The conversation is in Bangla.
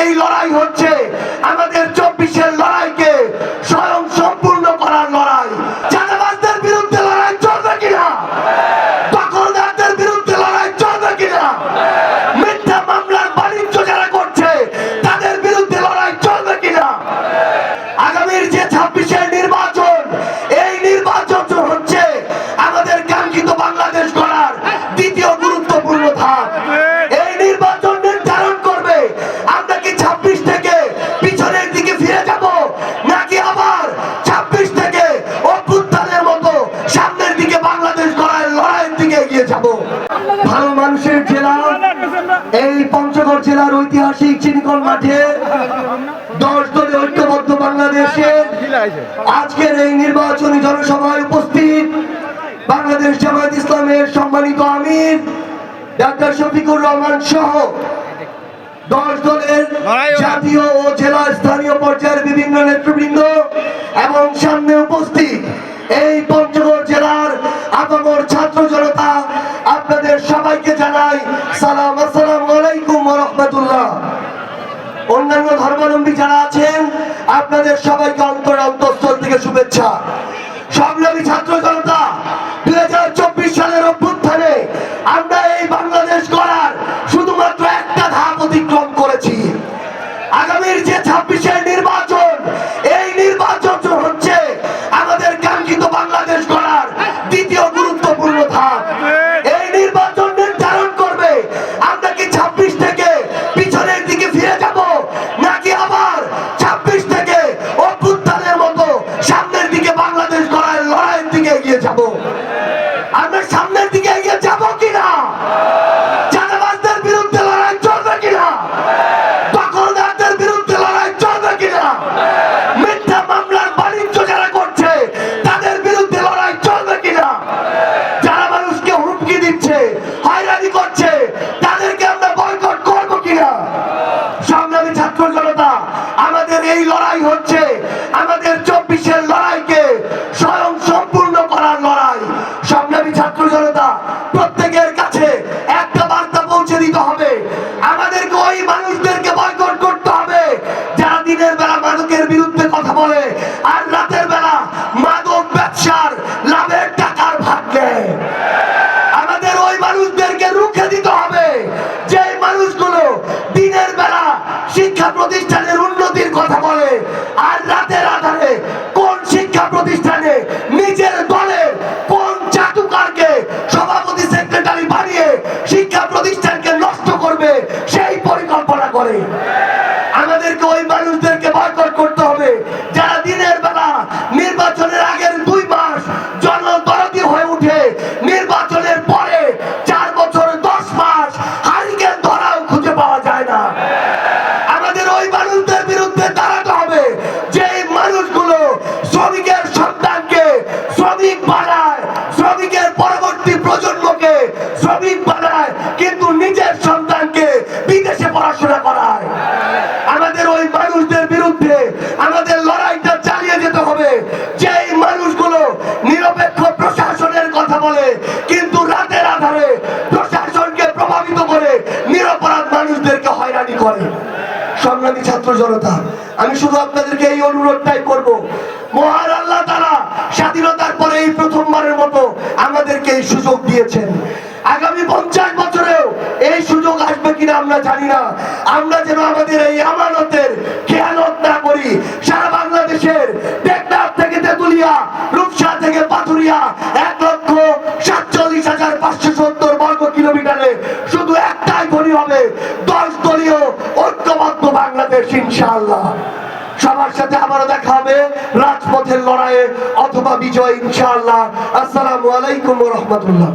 এই লড়াই হচ্ছে আমাদের 24-এর লড়াইকে স্বয়ং সম্পূর্ণ করার লড়াই। চাঁদাবাজদের বিরুদ্ধে লড়াই চলবে কিনা? দখলদারদের বিরুদ্ধে লড়াই চলবে কিনা? মিথ্যা মামলার বাণিজ্য যারা করছে তাদের বিরুদ্ধে লড়াই চলবে কিনা? আগামীর যে 26-এর নির্বাচন, এই নির্বাচন হচ্ছে আমাদের কাঙ্ক্ষিত বাংলাদেশ গড়ার দ্বিতীয় গুরুত্বপূর্ণ ধাপ। এই নির্বাচন নির্ধারণ করবে আমরা কি 26 থেকে পিছনের দিকে ফিরে যাব, নাকি আবার 26 থেকে অভ্যুত্থানের মতো সামনের দিকে বাংলাদেশ গড়ার লড়াইয়ের দিকে এগিয়ে যাব। ভালো মানুষের জেলা এই পঞ্চগড় জেলার ঐতিহাসিক চিনিকল মাঠে 10 দলীয় ঐক্যবদ্ধ বাংলাদেশের আজকের এই নির্বাচনী জনসভায় উপস্থিত বাংলাদেশ জামায়াত ইসলামের সম্মানিত আমির ডাক্তার শফিকুর রহমান সহ 10 দলের জাতীয় ও জেলা স্থানীয় পর্যায়ের বিভিন্ন নেতৃবৃন্দ এবং সামনে উপস্থিত এই পঞ্চগড় জেলার আপামর ছাত্র জনতা, আপনাদের সবাইকে জানাই সালাম, আসসালামু আলাইকুম ওয়া রাহমাতুল্লাহ। অন্যান্য ধর্মাবলম্বী যারা আছেন আপনাদের সবাইকে অন্তঃস্থল থেকে শুভেচ্ছা। সংগ্রামী ছাত্র জনতা, 2024 সালের অভ্যুত্থানে আমরা এই বাংলাদেশ গড়ার শুধুমাত্র একটা ধাপ অতিক্রম করেছি। আগামীর যে 26-এর নির্বাচন, এই নির্বাচন হচ্ছে আমাদের কাঙ্ক্ষিত বাংলাদেশ গড়ার দ্বিতীয় গুরুত্বপূর্ণ ধাপ। এই নির্বাচন নির্ধারণ করবে আমরা কি 26 থেকে পিছনের দিকে ফিরে যাব, নাকি আবার 26 থেকে অভ্যুত্থানের মতো সামনের দিকে বাংলাদেশ গড়ার লড়াইয়ের দিকে এগিয়ে যাব। আমরা সামনের দিকে এগিয়ে যাব কিনা? চাঁদাবাজদের বিরুদ্ধে লড়াই চলবে কিনা? দখলদারদের বিরুদ্ধে লড়াই চলবে কিনা? মিথ্যা মামলার বাণিজ্য যারা করছে তাদের বিরুদ্ধে লড়াই চলবে কিনা? যারা মানুষকে হুমকি দিচ্ছে, হয়রানি করছে, তাদেরকে আমরা বয়কট করবো কিনা? সংগ্রামী ছাত্র জনতা, আমাদের এই লড়াই হচ্ছে আমাদের 24-এর লড়াইকে স্বয়ং সম্পূর্ণ করার লড়াই। সংগ্রামী ছাত্র জনতা, প্রত্যেকের কাছে একটা বার্তা পৌঁছে দিতে হবে, আমাদেরকে ওই মানুষদেরকে বয়কট করতে হবে যারা দিনের বেলা মাদকের বিরুদ্ধে কথা বলে আর রাতের বেলা মাদক ব্যবসার লাভের টাকার ভাগ নেয়। আমাদের ওই মানুষদেরকে রুখে দিতে হবে যে মানুষগুলো দিনের বেলা শিক্ষা প্রতিষ্ঠানের উন্নতির কথা বলে আর রাতের আধারে কোন শিক্ষা প্রতিষ্ঠানে নিজের দলের কোন চাটুকারকে সভাপতি সেক্রেটারি বানিয়ে শিক্ষা প্রতিষ্ঠানকে নষ্ট করবে সেই পরিকল্পনা করে। আমাদেরকে ওই মানুষদেরকে বয়কট করতে হবে যারা দিনের বেলা নির্বাচনের আগের 2 মাস জনদরদি হয়ে উঠে নির্বাচনের পরে 4 বছর 10 মাস হারিকেন ধরাও খুঁজে পাওয়া যায় না। আমাদের ওই মানুষদের বিরুদ্ধে দাঁড়াতে হবে যে মানুষগুলো শ্রমিকের সন্তানকে শ্রমিক বানায়, শ্রমিকের পরবর্তী প্রজন্মকে শ্রমিক বানায়, কিন্তু নিজের সন্তানকে বিদেশে পড়াশোনা করায়। আমাদের ওই মানুষদের বিরুদ্ধে আমাদের লড়াইটা চালিয়ে যেতে হবে। যে মানুষগুলো নিরপেক্ষ প্রশাসনের কথা বলে কিন্তু রাতের আধারে প্রশাসনকে প্রভাবিত করে নিরপরাধ মানুষদেরকে হয়রানি করে। সংগ্রামী ছাত্র জনতা, আমি শুধু আপনাদেরকে এই অনুরোধটাই করব, মহান আল্লাহ তাআলা স্বাধীনতার পরে এই প্রথমবারের মতো আমাদেরকে এই সুযোগ দিয়েছেন। আগামী 50 বছরেও এই সুযোগ আসবে কিনা আমরা জানি না। আমরা যেন আমাদের এই আমানতের খেয়ানত না করি। সারা বাংলাদেশের টেকনাফ থেকে তেতুলিয়া, রূপসা থেকে পাথুরিয়া 1,47,570 বর্গ কিলোমিটারে শুধু একটাই গণি হবে 10 দলীয় ঐক্যবদ্ধ বাংলাদেশ ইনশাআল্লাহ। সবার সাথে আবারও দেখা হবে রাজপথের লড়াইয়ে অথবা বিজয় ইনশাআল্লাহ। আসসালামু আলাইকুম ওয়া রাহমাতুল্লাহ।